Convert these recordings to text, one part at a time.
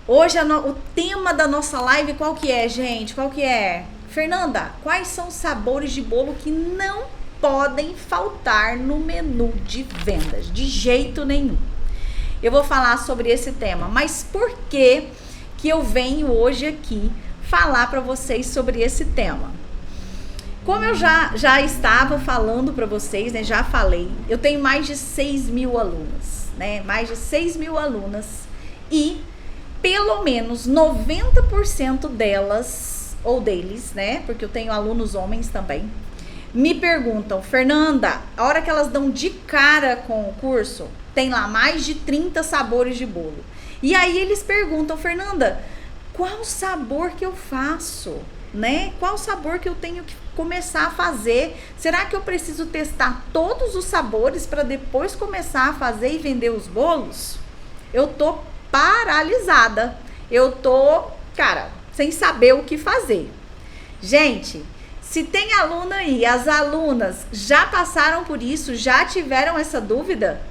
Hoje o tema da nossa live qual que é, gente? Qual que é? Fernanda, quais são os sabores de bolo que não podem faltar no menu de vendas? De jeito nenhum. Eu vou falar sobre esse tema, mas por que eu venho hoje aqui falar para vocês sobre esse tema? Como eu já estava falando para vocês, né? Já falei, eu tenho mais de 6 mil alunas, né? Mais de 6 mil alunas e pelo menos 90% delas, ou deles, né? Porque eu tenho alunos homens também, me perguntam, Fernanda, a hora que elas dão de cara com o curso, tem lá mais de 30 sabores de bolo. E aí eles perguntam, Fernanda, qual sabor que eu faço? Né? Qual sabor que eu tenho que começar a fazer? Será que eu preciso testar todos os sabores para depois começar a fazer e vender os bolos? Eu tô paralisada. Eu tô, cara, sem saber o que fazer. Gente, se tem aluna aí, as alunas já passaram por isso, já tiveram essa dúvida?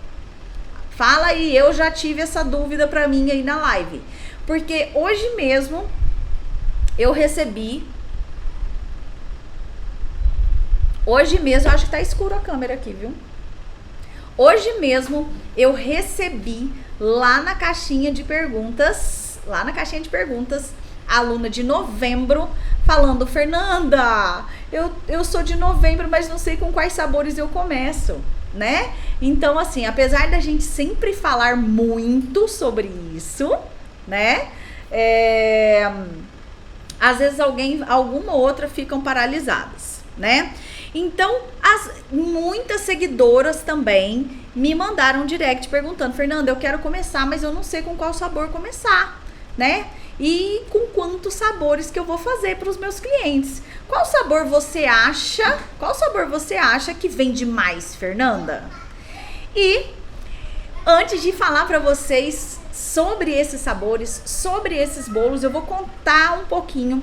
Fala aí, eu já tive essa dúvida para mim aí na live. Porque hoje mesmo eu recebi. Hoje mesmo, acho que tá escuro a câmera aqui, viu? Hoje mesmo eu recebi lá na caixinha de perguntas, aluna de novembro, falando, Fernanda, eu sou de novembro, mas não sei com quais sabores eu começo, né? Então, assim, apesar da gente sempre falar muito sobre isso, né? Às vezes alguma outra ficam paralisadas, né? Então, muitas seguidoras também me mandaram um direct perguntando, Fernanda, eu quero começar, mas eu não sei com qual sabor começar, né? E com quantos sabores que eu vou fazer para os meus clientes. Qual sabor você acha que vende mais, Fernanda? E antes de falar para vocês sobre esses sabores, sobre esses bolos, eu vou contar um pouquinho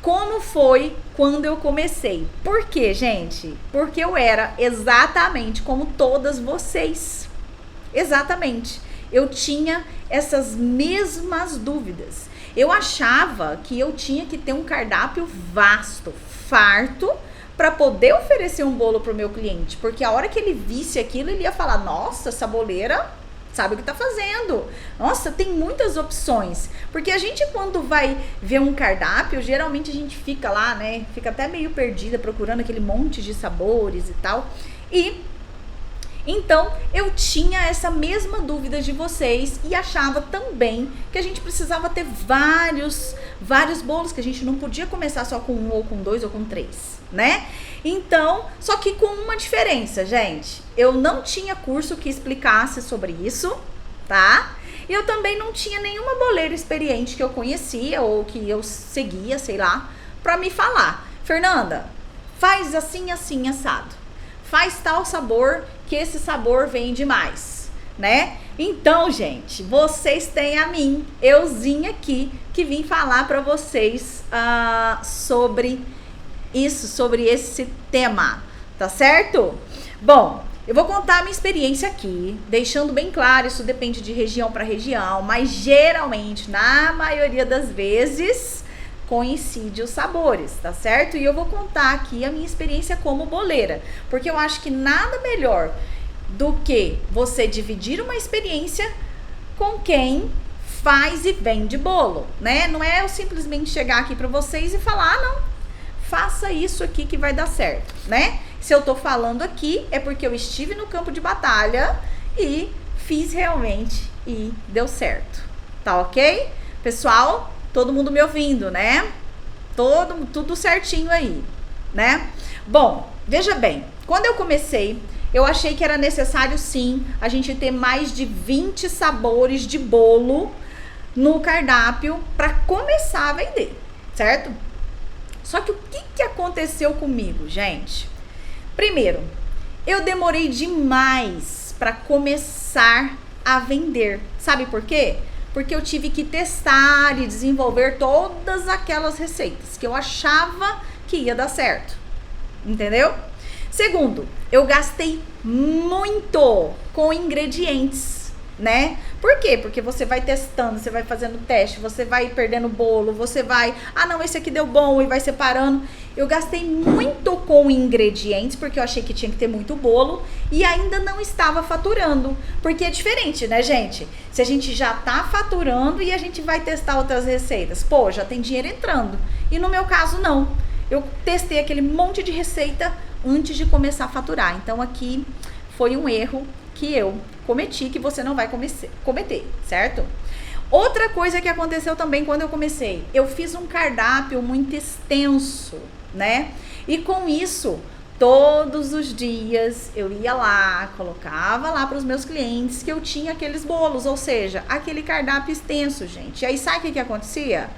como foi quando eu comecei. Por quê, gente? Porque eu era exatamente como todas vocês. Exatamente. Eu tinha essas mesmas dúvidas. Eu achava que eu tinha que ter um cardápio vasto, farto, para poder oferecer um bolo para o meu cliente. Porque a hora que ele visse aquilo, ele ia falar, nossa, essa boleira sabe o que tá fazendo. Nossa, tem muitas opções. Porque a gente, quando vai ver um cardápio, geralmente a gente fica lá, né? Fica até meio perdida procurando aquele monte de sabores e tal. E então eu tinha essa mesma dúvida de vocês e achava também que a gente precisava ter vários bolos, que a gente não podia começar só com um ou com dois ou com três, né? Então, só que com uma diferença, gente. Eu não tinha curso que explicasse sobre isso, tá? E eu também não tinha nenhuma boleira experiente que eu conhecia ou que eu seguia, sei lá, pra me falar. Fernanda, faz assim, assim, assado. Faz tal sabor, que esse sabor vende mais, né? Então, gente, vocês têm a mim, euzinha aqui, que vim falar pra vocês sobre isso, sobre esse tema, tá certo? Bom, eu vou contar a minha experiência aqui, deixando bem claro, isso depende de região para região, mas geralmente, na maioria das vezes, coincide os sabores, tá certo? E eu vou contar aqui a minha experiência como boleira, porque eu acho que nada melhor do que você dividir uma experiência com quem faz e vende bolo, né? Não é eu simplesmente chegar aqui para vocês e falar, não, faça isso aqui que vai dar certo, né? Se eu tô falando aqui é porque eu estive no campo de batalha e fiz realmente e deu certo, tá ok? Pessoal, todo mundo me ouvindo, né? Tudo certinho aí, né? Bom, veja bem, quando eu comecei, eu achei que era necessário sim a gente ter mais de 20 sabores de bolo no cardápio para começar a vender, certo? Só que o que aconteceu comigo, gente? Primeiro, eu demorei demais para começar a vender. Sabe por quê? Porque eu tive que testar e desenvolver todas aquelas receitas que eu achava que ia dar certo. Entendeu? Segundo, eu gastei muito com ingredientes. né? Por quê? Porque você vai testando, você vai fazendo teste, você vai perdendo bolo, você vai, não, esse aqui deu bom, e vai separando. Eu gastei muito com ingredientes, porque eu achei que tinha que ter muito bolo, e ainda não estava faturando, porque é diferente, né, gente? Se a gente já tá faturando e a gente vai testar outras receitas, pô, já tem dinheiro entrando. E no meu caso, não. Eu testei aquele monte de receita antes de começar a faturar. Então, aqui foi um erro que eu cometi, que você não vai cometer, certo? Outra coisa que aconteceu também quando eu comecei, eu fiz um cardápio muito extenso, né? E com isso, todos os dias eu ia lá, colocava lá para os meus clientes que eu tinha aqueles bolos, ou seja, aquele cardápio extenso, gente. E aí sabe o que acontecia?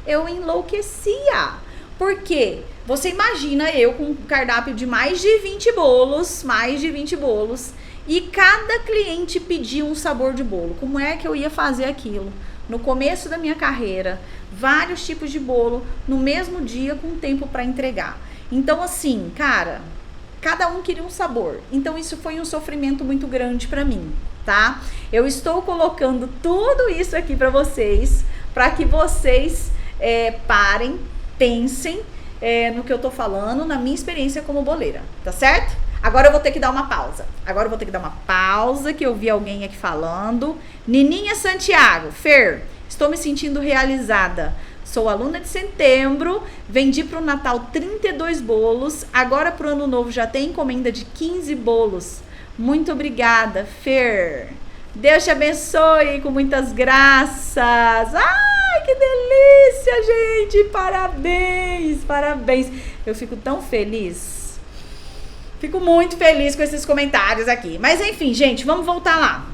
Eu enlouquecia. Por quê? Você imagina eu com um cardápio de mais de 20 bolos, e cada cliente pedia um sabor de bolo. Como é que eu ia fazer aquilo? No começo da minha carreira, vários tipos de bolo no mesmo dia com tempo para entregar. Então assim, cara, cada um queria um sabor. Então isso foi um sofrimento muito grande para mim, tá? Eu estou colocando tudo isso aqui para que vocês parem, pensem no que eu tô falando, na minha experiência como boleira, tá certo? Agora eu vou ter que dar uma pausa. Que eu vi alguém aqui falando. Nininha Santiago, Fer, estou me sentindo realizada. Sou aluna de setembro, vendi para o Natal 32 bolos, agora para o Ano Novo já tem encomenda de 15 bolos. Muito obrigada, Fer. Deus te abençoe com muitas graças. Ai, que delícia, gente. Parabéns. Eu fico tão feliz. Fico muito feliz com esses comentários aqui. Mas enfim, gente, vamos voltar lá.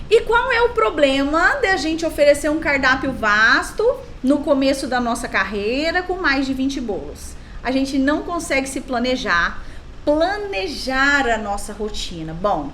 E qual é o problema de a gente oferecer um cardápio vasto no começo da nossa carreira com mais de 20 bolos? A gente não consegue se planejar a nossa rotina. Bom,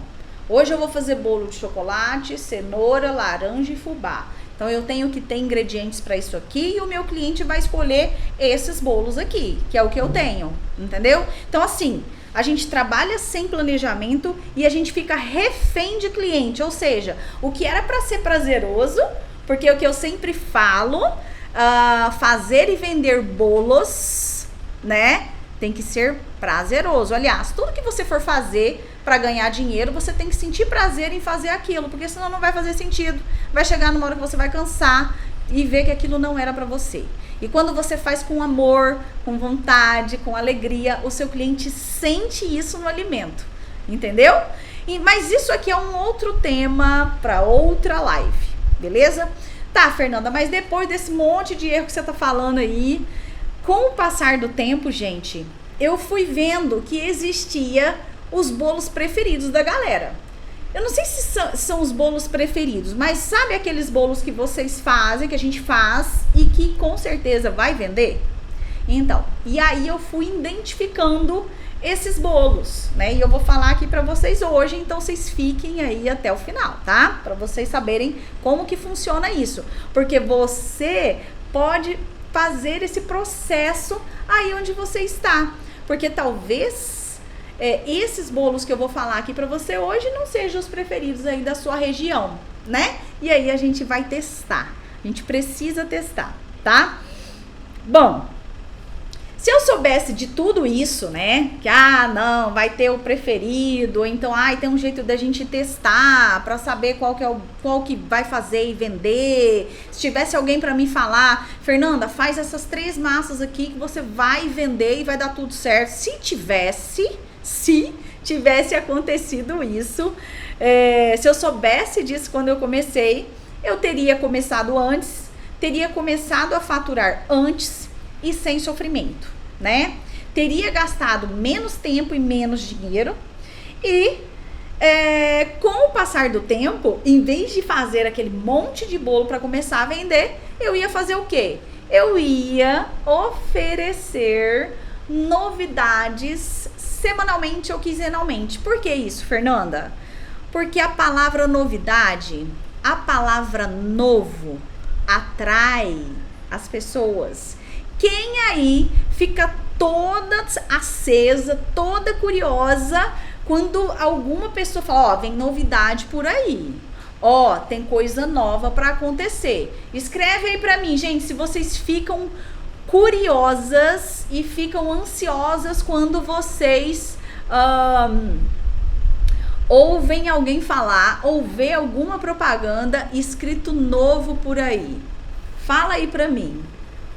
hoje eu vou fazer bolo de chocolate, cenoura, laranja e fubá. Então eu tenho que ter ingredientes para isso aqui e o meu cliente vai escolher esses bolos aqui, que é o que eu tenho, entendeu? Então assim, a gente trabalha sem planejamento e a gente fica refém de cliente, ou seja, o que era para ser prazeroso, porque é o que eu sempre falo, fazer e vender bolos, né? Tem que ser prazeroso. Aliás, tudo que você for fazer para ganhar dinheiro, você tem que sentir prazer em fazer aquilo, porque senão não vai fazer sentido. Vai chegar numa hora que você vai cansar e ver que aquilo não era para você. E quando você faz com amor, com vontade, com alegria, o seu cliente sente isso no alimento, entendeu? Mas isso aqui é um outro tema para outra live, beleza? Tá, Fernanda, mas depois desse monte de erro que você tá falando aí, com o passar do tempo, gente, eu fui vendo que existia os bolos preferidos da galera. Eu não sei se são os bolos preferidos, mas sabe aqueles bolos que vocês fazem, que a gente faz e que com certeza vai vender? Então, e aí eu fui identificando esses bolos, né? E eu vou falar aqui pra vocês hoje, então vocês fiquem aí até o final, tá? Pra vocês saberem como que funciona isso. Porque você pode fazer esse processo aí onde você está. Porque talvez esses bolos que eu vou falar aqui pra você hoje não sejam os preferidos aí da sua região, né? E aí a gente vai testar. A gente precisa testar, tá? Bom, se eu soubesse de tudo isso, né? Que, não, vai ter o preferido, ou então, tem um jeito da gente testar pra saber qual que vai fazer e vender. Se tivesse alguém pra me falar, Fernanda, faz essas 3 massas aqui que você vai vender e vai dar tudo certo. Se tivesse acontecido isso, se eu soubesse disso quando eu comecei, eu teria começado antes, teria começado a faturar antes e sem sofrimento, né? Teria gastado menos tempo e menos dinheiro e com o passar do tempo, em vez de fazer aquele monte de bolo para começar a vender, eu ia fazer o quê? Eu ia oferecer novidades semanalmente ou quinzenalmente. Por que isso, Fernanda? Porque a palavra novidade, a palavra novo, atrai as pessoas. Quem aí fica toda acesa, toda curiosa quando alguma pessoa fala, vem novidade por aí. Ó, tem coisa nova para acontecer. Escreve aí para mim, gente, se vocês ficam curiosas e ficam ansiosas quando vocês ouvem alguém falar ou vê alguma propaganda escrito novo por aí. Fala aí pra mim.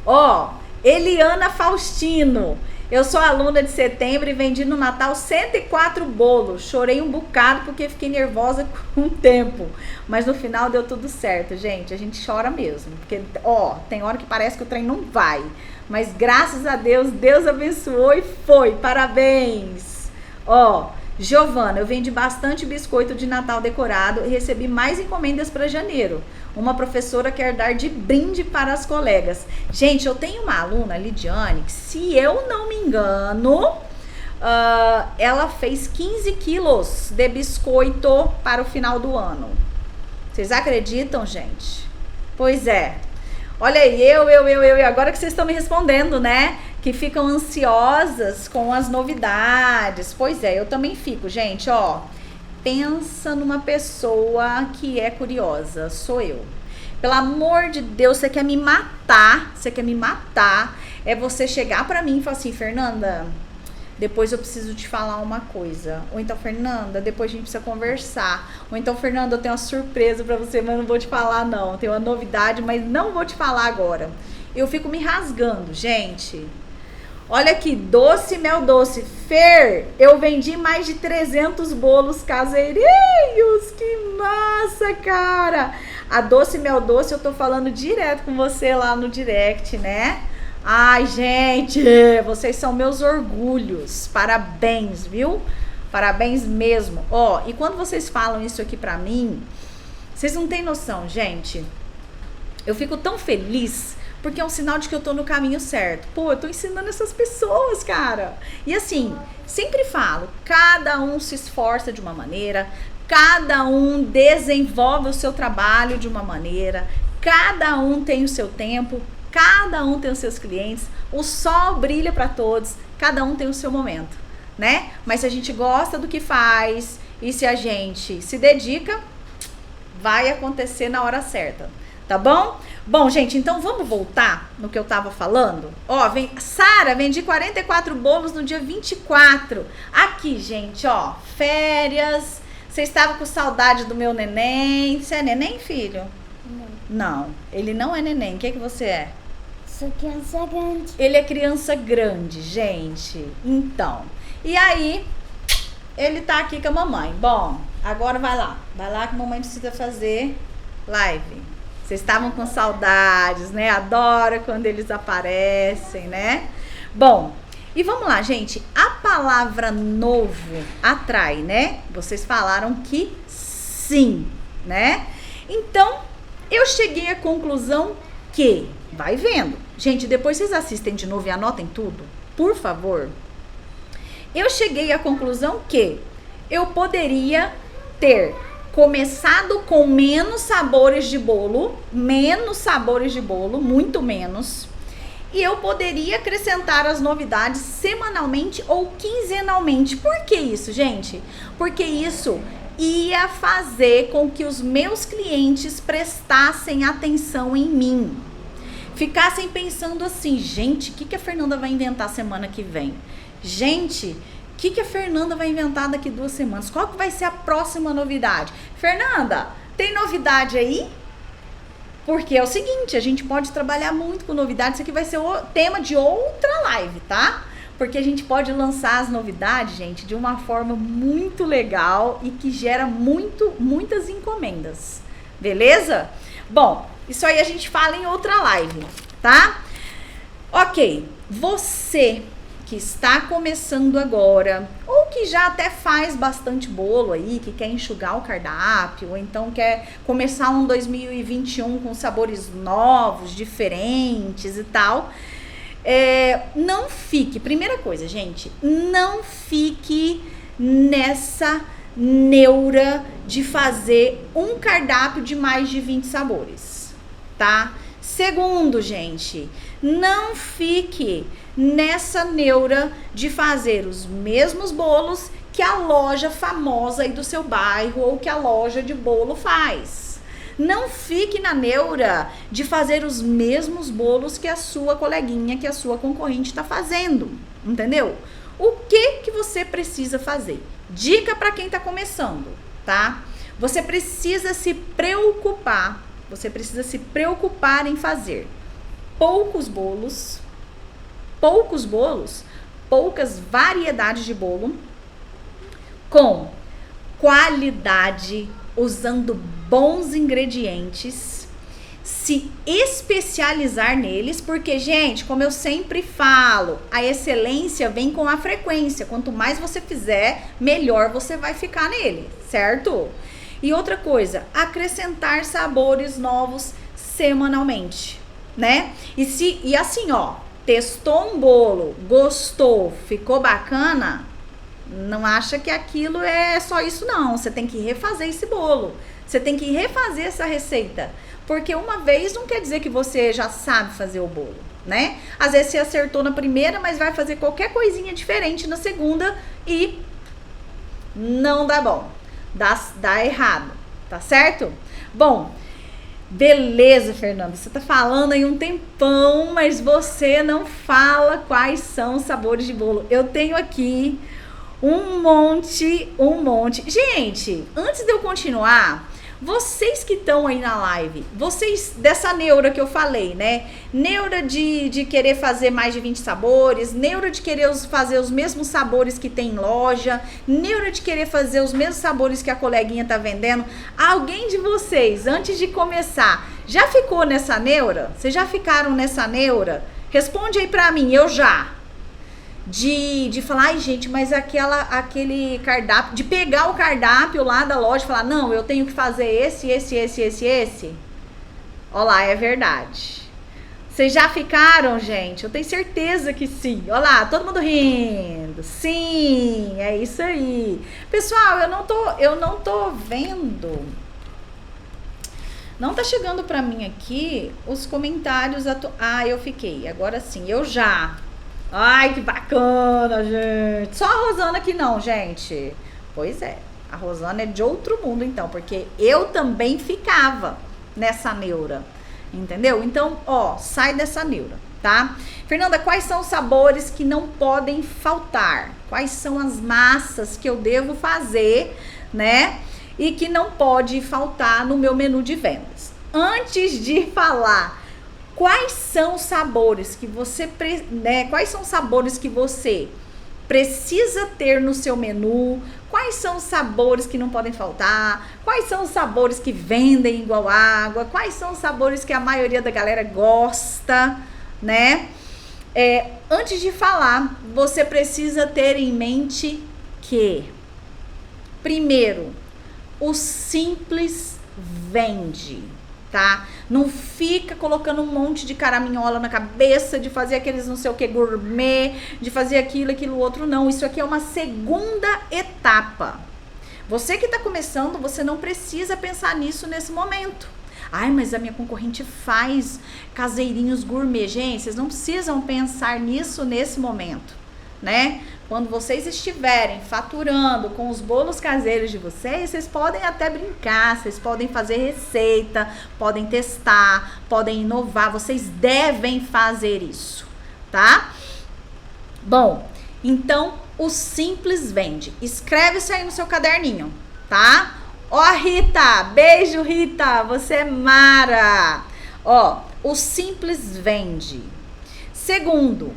Ó, Eliana Faustino. Eu sou aluna de setembro e vendi no Natal 104 bolos. Chorei um bocado porque fiquei nervosa com o tempo. Mas no final deu tudo certo, gente. A gente chora mesmo. Porque, ó, tem hora que parece que o trem não vai. Mas graças a Deus, Deus abençoou e foi. Parabéns. Ó, Giovana, eu vendi bastante biscoito de Natal decorado e recebi mais encomendas para janeiro. Uma professora quer dar de brinde para as colegas. Gente, eu tenho uma aluna, Lidiane, que se eu não me engano, ela fez 15 quilos de biscoito para o final do ano. Vocês acreditam, gente? Pois é. Olha aí, eu. Agora que vocês estão me respondendo, né? Que ficam ansiosas com as novidades. Pois é, eu também fico, gente, ó. Pensa numa pessoa que é curiosa, sou eu. Pelo amor de Deus, você quer me matar, é você chegar pra mim e falar assim, Fernanda, depois eu preciso te falar uma coisa. Ou então, Fernanda, depois a gente precisa conversar. Ou então, Fernanda, eu tenho uma surpresa pra você, mas não vou te falar não. Tenho uma novidade, mas não vou te falar agora. Eu fico me rasgando, gente. Olha aqui, doce, mel doce. Fer, eu vendi mais de 300 bolos caseirinhos. Que massa, cara. A doce, mel doce, eu tô falando direto com você lá no direct, né? Ai, gente, vocês são meus orgulhos. Parabéns, viu? Parabéns mesmo. Ó, e quando vocês falam isso aqui pra mim, vocês não têm noção, gente. Eu fico tão feliz, porque é um sinal de que eu tô no caminho certo. Pô, eu tô ensinando essas pessoas, cara. E assim, sempre falo, cada um se esforça de uma maneira, cada um desenvolve o seu trabalho de uma maneira, cada um tem o seu tempo, cada um tem os seus clientes, o sol brilha para todos, cada um tem o seu momento, né? Mas se a gente gosta do que faz e se a gente se dedica, vai acontecer na hora certa, tá bom? Bom, gente, então vamos voltar no que eu tava falando? Ó, Sara, vendi 44 bolos no dia 24. Aqui, gente, ó, férias. Você estava com saudade do meu neném. Você é neném, filho? Não, ele não é neném. O que você é? Sou criança grande. Ele é criança grande, gente. Então, e aí, ele tá aqui com a mamãe. Bom, agora vai lá. Vai lá que a mamãe precisa fazer live. Vocês estavam com saudades, né? Adoro quando eles aparecem, né? Bom, e vamos lá, gente. A palavra novo atrai, né? Vocês falaram que sim, né? Então, eu cheguei à conclusão que... Vai vendo. Gente, depois vocês assistem de novo e anotem tudo, por favor. Eu cheguei à conclusão que eu poderia ter começado com menos sabores de bolo, muito menos. E eu poderia acrescentar as novidades semanalmente ou quinzenalmente. Por que isso, gente? Porque isso ia fazer com que os meus clientes prestassem atenção em mim. Ficassem pensando assim, gente, o que a Fernanda vai inventar semana que vem? Gente, o que a Fernanda vai inventar daqui 2 semanas? Qual que vai ser a próxima novidade? Fernanda, tem novidade aí? Porque é o seguinte, a gente pode trabalhar muito com novidades. Isso aqui vai ser o tema de outra live, tá? Porque a gente pode lançar as novidades, gente, de uma forma muito legal e que gera muitas encomendas. Beleza? Bom, isso aí a gente fala em outra live, tá? Ok, você que está começando agora, ou que já até faz bastante bolo aí, que quer enxugar o cardápio, ou então quer começar um 2021 com sabores novos, diferentes e tal, não fique, primeira coisa, gente, não fique nessa neura de fazer um cardápio de mais de 20 sabores, tá? Segundo, gente, não fique nessa neura de fazer os mesmos bolos que a loja famosa aí do seu bairro ou que a loja de bolo faz. Não fique na neura de fazer os mesmos bolos que a sua coleguinha, que a sua concorrente está fazendo, entendeu? O que você precisa fazer? Dica para quem está começando, tá? Você precisa se preocupar em fazer poucos bolos, poucas variedades de bolo, com qualidade, usando bons ingredientes, se especializar neles, porque, gente, como eu sempre falo, a excelência vem com a frequência. Quanto mais você fizer, melhor você vai ficar nele, certo? E outra coisa, acrescentar sabores novos semanalmente, né? E assim, ó, testou um bolo, gostou, ficou bacana, não acha que aquilo é só isso não, você tem que refazer esse bolo, você tem que refazer essa receita, porque uma vez não quer dizer que você já sabe fazer o bolo, né? Às vezes você acertou na primeira, mas vai fazer qualquer coisinha diferente na segunda e não dá bom, dá errado, tá certo? Bom, beleza, Fernanda, você tá falando aí um tempão, mas você não fala quais são os sabores de bolo. Eu tenho aqui um monte. Gente, antes de eu continuar, vocês que estão aí na live, vocês dessa neura que eu falei, né? Neura de querer fazer mais de 20 sabores, neura de querer fazer os mesmos sabores que tem em loja, neura de querer fazer os mesmos sabores que a coleguinha tá vendendo. Alguém de vocês, antes de começar, já ficou nessa neura? Vocês já ficaram nessa neura? Responde aí pra mim, eu já. De falar, ai gente, mas aquele cardápio, de pegar o cardápio lá da loja e falar, não, eu tenho que fazer esse. Ó lá, é verdade. Vocês já ficaram, gente? Eu tenho certeza que sim. Ó lá, todo mundo rindo. Sim, é isso aí. Pessoal, eu não tô vendo. Não tá chegando pra mim aqui os comentários. Eu fiquei. Agora sim, eu já. Ai, que bacana, gente. Só a Rosana que não, gente. Pois é, a Rosana é de outro mundo, então, porque eu também ficava nessa neura, entendeu? Então, ó, sai dessa neura, tá? Fernanda, quais são os sabores que não podem faltar? Quais são as massas que eu devo fazer, né? E que não pode faltar no meu menu de vendas. Antes de falar quais são os sabores que você, quais são os sabores que você precisa ter no seu menu, quais são os sabores que não podem faltar, quais são os sabores que vendem igual água, quais são os sabores que a maioria da galera gosta, né? Antes de falar, você precisa ter em mente que, primeiro, o simples vende, tá? Não fica colocando um monte de caraminhola na cabeça, de fazer aqueles não sei o que gourmet, de fazer aquilo outro, não. Isso aqui é uma segunda etapa. Você que tá começando, você não precisa pensar nisso nesse momento. Ai, mas a minha concorrente faz caseirinhos gourmet. Gente, vocês não precisam pensar nisso nesse momento, né? Quando vocês estiverem faturando com os bolos caseiros de vocês, vocês podem até brincar, vocês podem fazer receita, podem testar, podem inovar, vocês devem fazer isso, tá? Bom, então o simples vende. Escreve isso aí no seu caderninho, tá? Ó, Rita, beijo, Rita, você é mara. Ó, o simples vende. Segundo,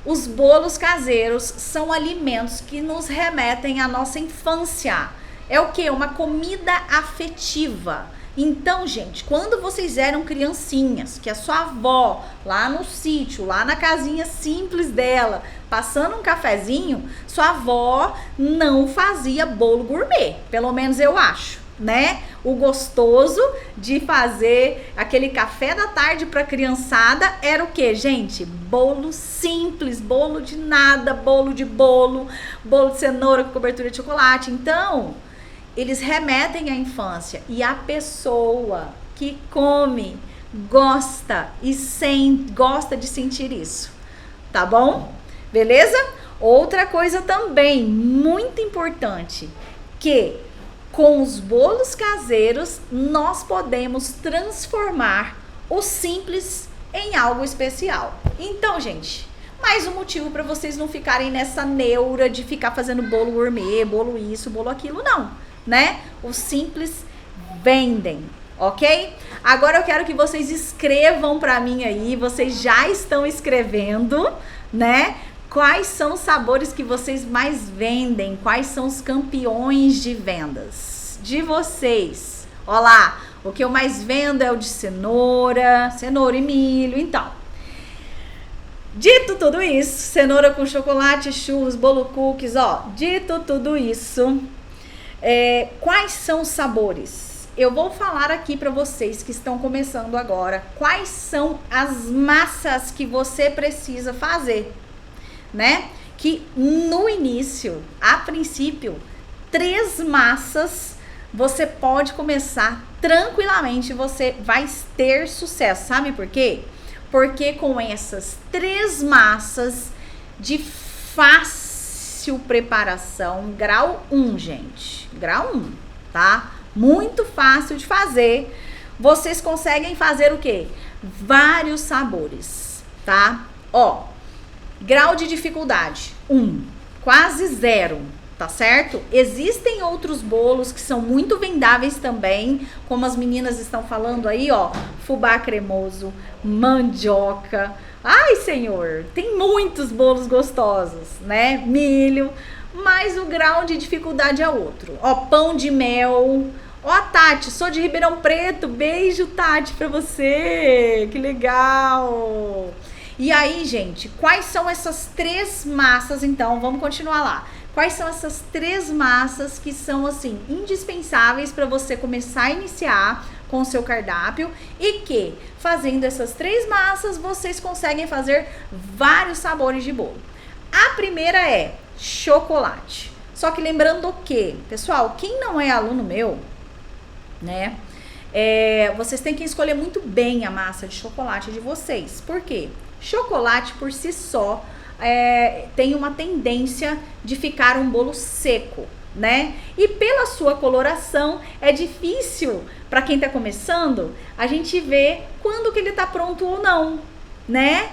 os bolos caseiros são alimentos que nos remetem à nossa infância. É o quê? Uma comida afetiva. Então, gente, quando vocês eram criancinhas, que a sua avó, lá no sítio, lá na casinha simples dela, passando um cafezinho, sua avó não fazia bolo gourmet. Pelo menos eu acho, né? O gostoso de fazer aquele café da tarde para criançada era o que, gente? Bolo simples, bolo de nada, bolo de cenoura com cobertura de chocolate. Então, eles remetem à infância e a pessoa que come gosta de sentir isso, tá bom? Beleza? Outra coisa também muito importante, que com os bolos caseiros nós podemos transformar o simples em algo especial. Então, gente, mais um motivo para vocês não ficarem nessa neura de ficar fazendo bolo gourmet, bolo isso, bolo aquilo, não, né? Os simples vendem, ok? Agora eu quero que vocês escrevam para mim aí, vocês já estão escrevendo, né? Quais são os sabores que vocês mais vendem? Quais são os campeões de vendas de vocês? Ó lá, o que eu mais vendo é o de cenoura e milho, então. Dito tudo isso, cenoura com chocolate, churros, bolo cookies, ó. Dito tudo isso, quais são os sabores? Eu vou falar aqui para vocês que estão começando agora. Quais são as massas que você precisa fazer, né? Que no início, a princípio, 3 massas você pode começar tranquilamente. Você vai ter sucesso. Sabe por quê? Porque com essas 3 massas de fácil preparação, grau 1, gente, grau 1, tá? Muito fácil de fazer. Vocês conseguem fazer o quê? Vários sabores, tá? Ó, grau de dificuldade 1, quase 0, tá certo? Existem outros bolos que são muito vendáveis também, como as meninas estão falando aí, ó, fubá cremoso, mandioca. Ai, senhor, tem muitos bolos gostosos, né? Milho, mas o grau de dificuldade é outro. Ó, pão de mel. Ó, Tati, sou de Ribeirão Preto. Beijo, Tati, pra você. Que legal. E aí, gente, quais são essas 3 massas, então? Vamos continuar lá. Quais são essas 3 massas que são, assim, indispensáveis para você começar a iniciar com o seu cardápio e que, fazendo essas 3 massas, vocês conseguem fazer vários sabores de bolo. A primeira é chocolate. Só que lembrando que, pessoal, quem não é aluno meu, né, vocês têm que escolher muito bem a massa de chocolate de vocês. Por quê? Chocolate por si só tem uma tendência de ficar um bolo seco, né? E pela sua coloração é difícil para quem tá começando a gente ver quando que ele tá pronto ou não, né?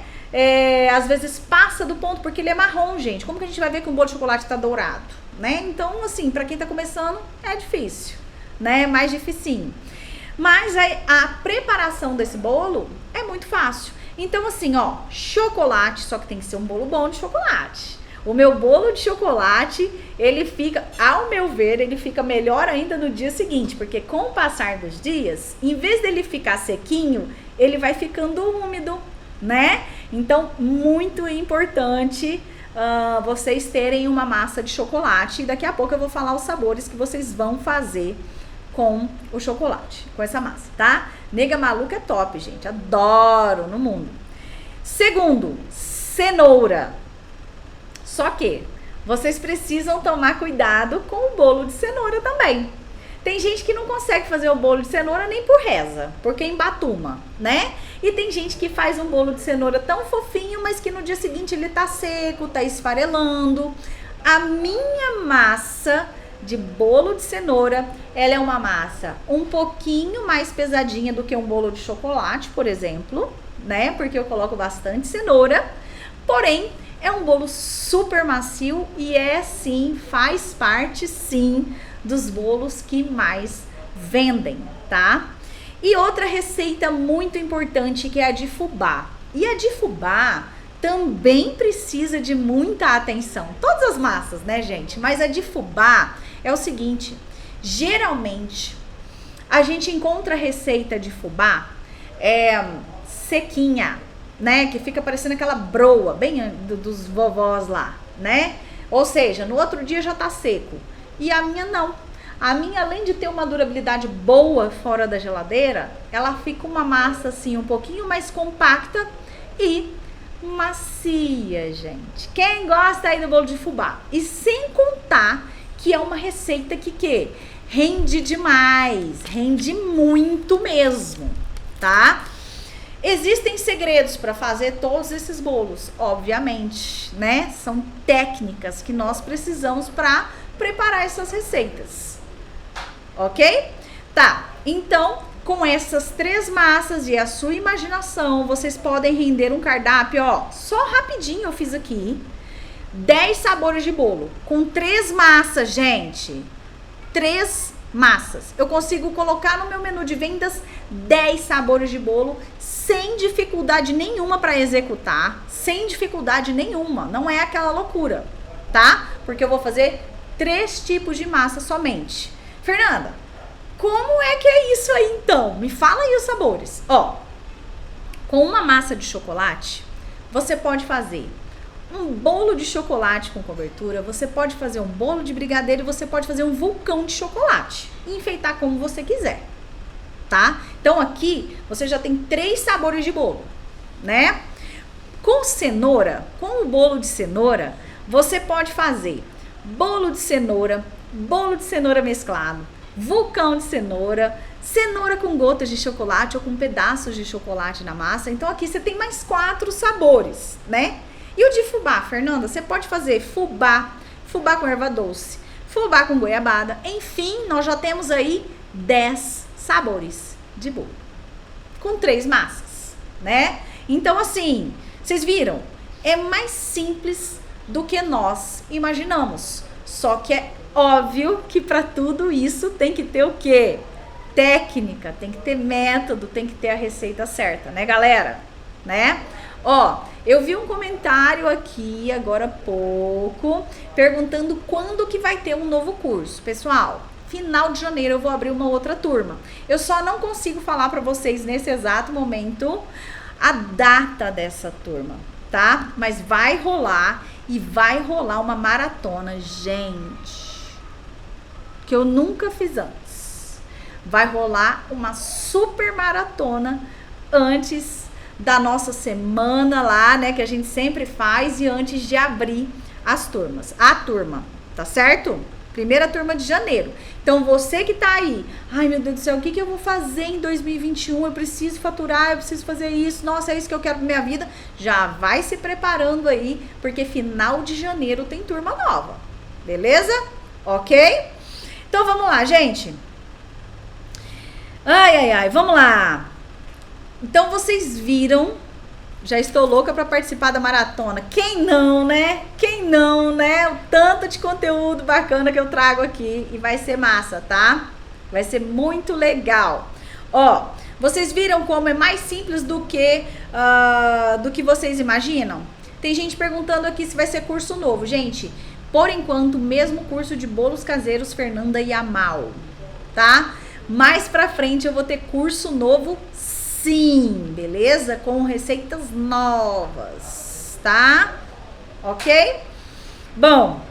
Às vezes passa do ponto porque ele é marrom, gente. Como que a gente vai ver que um bolo de chocolate tá dourado, né? Então, assim, para quem tá começando é difícil, né? Mais dificinho. Mas a preparação desse bolo é muito fácil. Então, assim, ó, chocolate, só que tem que ser um bolo bom de chocolate. O meu bolo de chocolate, ele fica, ao meu ver, ele fica melhor ainda no dia seguinte, porque com o passar dos dias, em vez dele ficar sequinho, ele vai ficando úmido, né? Então, muito importante vocês terem uma massa de chocolate. E daqui a pouco eu vou falar os sabores que vocês vão fazer com o chocolate, com essa massa, tá? Nega maluca é top, gente. Adoro no mundo. Segundo, cenoura. Só que vocês precisam tomar cuidado com o bolo de cenoura também. Tem gente que não consegue fazer o bolo de cenoura nem por reza, porque embatuma, né? E tem gente que faz um bolo de cenoura tão fofinho, mas que no dia seguinte ele tá seco, tá esfarelando. A minha massa de bolo de cenoura, ela é uma massa um pouquinho mais pesadinha do que um bolo de chocolate, por exemplo, né? Porque eu coloco bastante cenoura, porém é um bolo super macio e sim, faz parte sim dos bolos que mais vendem, tá? E outra receita muito importante que é a de fubá. E a de fubá também precisa de muita atenção. Todas as massas, né, gente? Mas a de fubá é o seguinte, geralmente a gente encontra receita de fubá sequinha, né? Que fica parecendo aquela broa, bem dos vovós lá, né? Ou seja, no outro dia já tá seco. E a minha não. A minha, além de ter uma durabilidade boa fora da geladeira, ela fica uma massa assim um pouquinho mais compacta e macia, gente. Quem gosta aí do bolo de fubá? E sem contar que é uma receita que rende demais, rende muito mesmo, tá? Existem segredos para fazer todos esses bolos? Obviamente, né? São técnicas que nós precisamos para preparar essas receitas. Ok? Tá, então, com essas 3 massas e a sua imaginação, vocês podem render um cardápio, ó, só rapidinho eu fiz aqui, 10 sabores de bolo, com 3 massas, gente, 3 massas. Eu consigo colocar no meu menu de vendas 10 sabores de bolo, sem dificuldade nenhuma para executar, sem dificuldade nenhuma, não é aquela loucura, tá? Porque eu vou fazer 3 tipos de massa somente. Fernanda, como é que é isso aí então? Me fala aí os sabores. Ó, com uma massa de chocolate, você pode fazer um bolo de chocolate com cobertura, você pode fazer um bolo de brigadeiro e você pode fazer um vulcão de chocolate e enfeitar como você quiser, tá? Então aqui você já tem 3 sabores de bolo, né? Com cenoura, com o bolo de cenoura, você pode fazer bolo de cenoura mesclado, vulcão de cenoura, cenoura com gotas de chocolate ou com pedaços de chocolate na massa. Então aqui você tem mais 4 sabores, né? E o de fubá, Fernanda, você pode fazer fubá com erva doce, fubá com goiabada. Enfim, nós já temos aí 10 sabores de bolo com 3 massas, né? Então assim, vocês viram? É mais simples do que nós imaginamos. Só que é óbvio que para tudo isso tem que ter o quê? Técnica, tem que ter método, tem que ter a receita certa, né, galera? Né? Ó, eu vi um comentário aqui agora há pouco perguntando quando que vai ter um novo curso. Pessoal, final de janeiro eu vou abrir uma outra turma. Eu só não consigo falar para vocês nesse exato momento a data dessa turma, tá? Mas vai rolar e vai rolar uma maratona, gente, que eu nunca fiz antes. Vai rolar uma super maratona antes da nossa semana lá, né, que a gente sempre faz e antes de abrir as turmas. A turma, tá certo? Primeira turma de janeiro. Então, você que tá aí, ai meu Deus do céu, o que eu vou fazer em 2021? Eu preciso faturar, eu preciso fazer isso, nossa, é isso que eu quero pra minha vida. Já vai se preparando aí, porque final de janeiro tem turma nova. Beleza? Ok? Então, vamos lá, gente. Ai, vamos lá. Então, vocês viram, já estou louca para participar da maratona. Quem não, né? Quem não, né? O tanto de conteúdo bacana que eu trago aqui e vai ser massa, tá? Vai ser muito legal. Ó, vocês viram como é mais simples do que vocês imaginam? Tem gente perguntando aqui se vai ser curso novo. Gente, por enquanto, mesmo curso de bolos caseiros Fernanda Yamal, tá? Mais pra frente eu vou ter curso novo, sim, beleza? Com receitas novas, tá? Ok? Bom,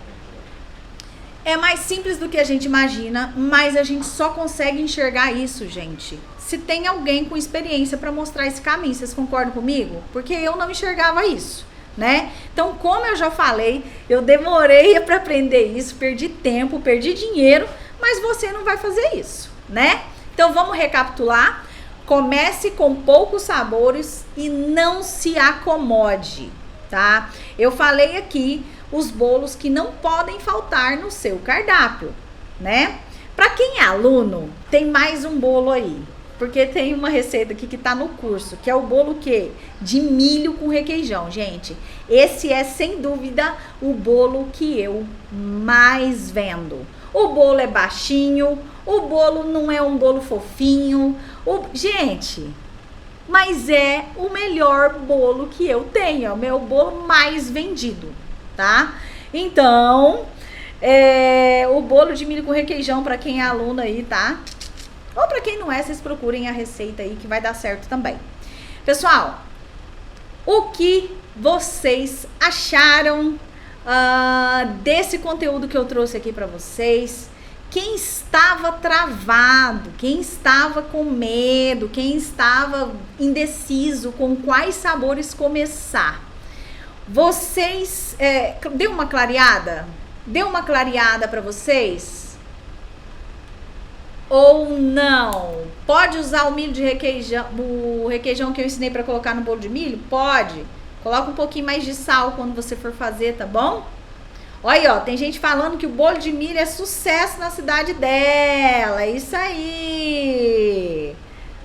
é mais simples do que a gente imagina, mas a gente só consegue enxergar isso, gente, se tem alguém com experiência para mostrar esse caminho. Vocês concordam comigo? Porque eu não enxergava isso, né? Então, como eu já falei, eu demorei para aprender isso, perdi tempo, perdi dinheiro, mas você não vai fazer isso, né? Então, vamos recapitular. Comece com poucos sabores e não se acomode, tá? Eu falei aqui os bolos que não podem faltar no seu cardápio, né? Para quem é aluno, tem mais um bolo aí, porque tem uma receita aqui que tá no curso, que é o bolo quê? De milho com requeijão, gente. Esse é, sem dúvida, o bolo que eu mais vendo. O bolo é baixinho, o bolo não é um bolo fofinho. Gente, mas é o melhor bolo que eu tenho, é o meu bolo mais vendido, tá? Então, o bolo de milho com requeijão, para quem é aluno aí, tá? Ou para quem não é, vocês procurem a receita aí que vai dar certo também. Pessoal, o que vocês acharam desse conteúdo que eu trouxe aqui para vocês? Quem estava travado, quem estava com medo, quem estava indeciso com quais sabores começar, vocês deu uma clareada? Deu uma clareada para vocês? ou não? Pode usar o milho de requeijão, o requeijão que eu ensinei para colocar no bolo de milho? Pode. Coloca um pouquinho mais de sal quando você for fazer, tá bom? Olha aí, ó, tem gente falando que o bolo de milho é sucesso na cidade dela. Isso aí.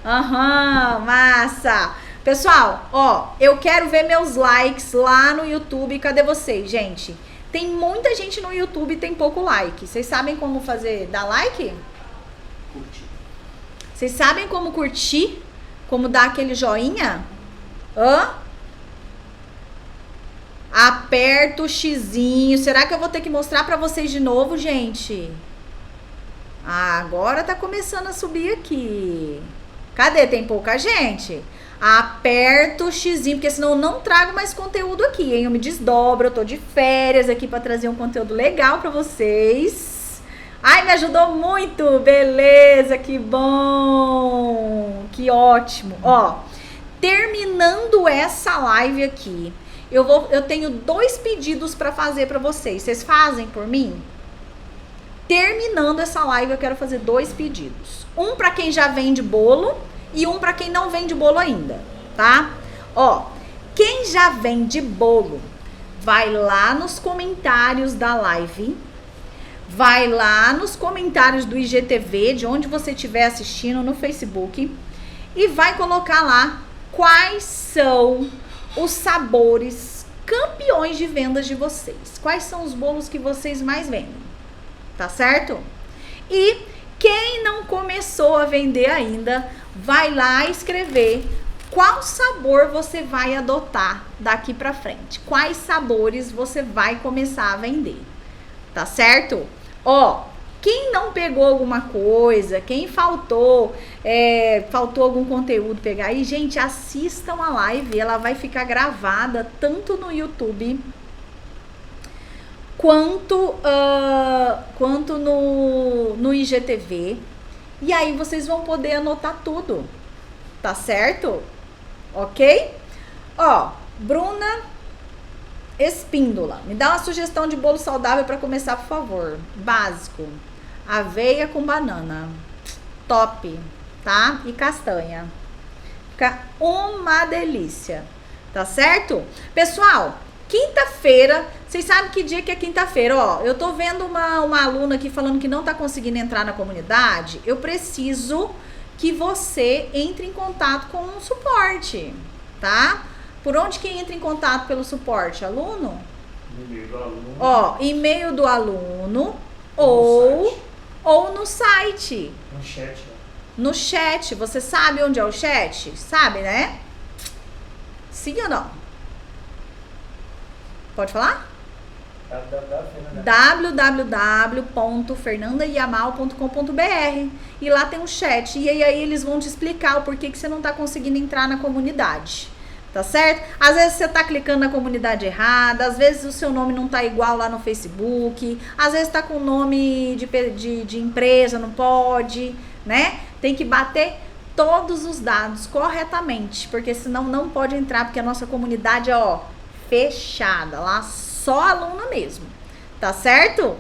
Aham, massa. Pessoal, ó, eu quero ver meus likes lá no YouTube. Cadê vocês, gente? Tem muita gente no YouTube e tem pouco like. Vocês sabem como fazer, dar like? Curtir. Vocês sabem como curtir? Como dar aquele joinha? Hã? Aperta o xizinho. Será que eu vou ter que mostrar pra vocês de novo, gente? Ah, agora tá começando a subir aqui. Cadê? Tem pouca gente? Aperta o xizinho, porque senão eu não trago mais conteúdo aqui, hein? Eu me desdobro, eu tô de férias aqui pra trazer um conteúdo legal pra vocês. Ai, me ajudou muito! Beleza, que bom! Que ótimo! Ó, terminando essa live aqui, eu tenho 2 pedidos pra fazer pra vocês. Vocês fazem por mim? Terminando essa live, eu quero fazer 2 pedidos. Um pra quem já vende bolo e um para quem não vende bolo ainda, tá? Ó, quem já vende bolo, vai lá nos comentários da live, vai lá nos comentários do IGTV, de onde você estiver assistindo, no Facebook, e vai colocar lá quais são os sabores campeões de vendas de vocês. Quais são os bolos que vocês mais vendem, tá certo? E quem não começou a vender ainda, vai lá escrever qual sabor você vai adotar daqui pra frente. Quais sabores você vai começar a vender, tá certo? Ó, quem não pegou alguma coisa, quem faltou algum conteúdo pegar aí, gente, assistam a live, ela vai ficar gravada tanto no YouTube quanto no IGTV. E aí vocês vão poder anotar tudo, tá certo? Ok? Ó, Bruna Espíndola, me dá uma sugestão de bolo saudável para começar, por favor. Básico, aveia com banana, top, tá? E castanha, fica uma delícia, tá certo? Pessoal, quinta-feira, vocês sabem que dia que é quinta-feira? Ó, eu tô vendo uma aluna aqui falando que não tá conseguindo entrar na comunidade. Eu preciso que você entre em contato com o suporte, tá? Por onde que entra em contato pelo suporte? Aluno? E-mail do aluno. Ó, e-mail do aluno ou no site. No chat, né? No chat. Você sabe onde é o chat? Sabe, né? Sim ou não? Pode falar? www.fernandayamal.com.br. E lá tem um chat. E aí eles vão te explicar o porquê que você não tá conseguindo entrar na comunidade. Tá certo? Às vezes você tá clicando na comunidade errada, às vezes o seu nome não tá igual lá no Facebook, às vezes tá com nome de empresa, não pode, né? Tem que bater todos os dados corretamente, porque senão não pode entrar, porque a nossa comunidade é, ó, fechada, lá só aluna mesmo, tá certo?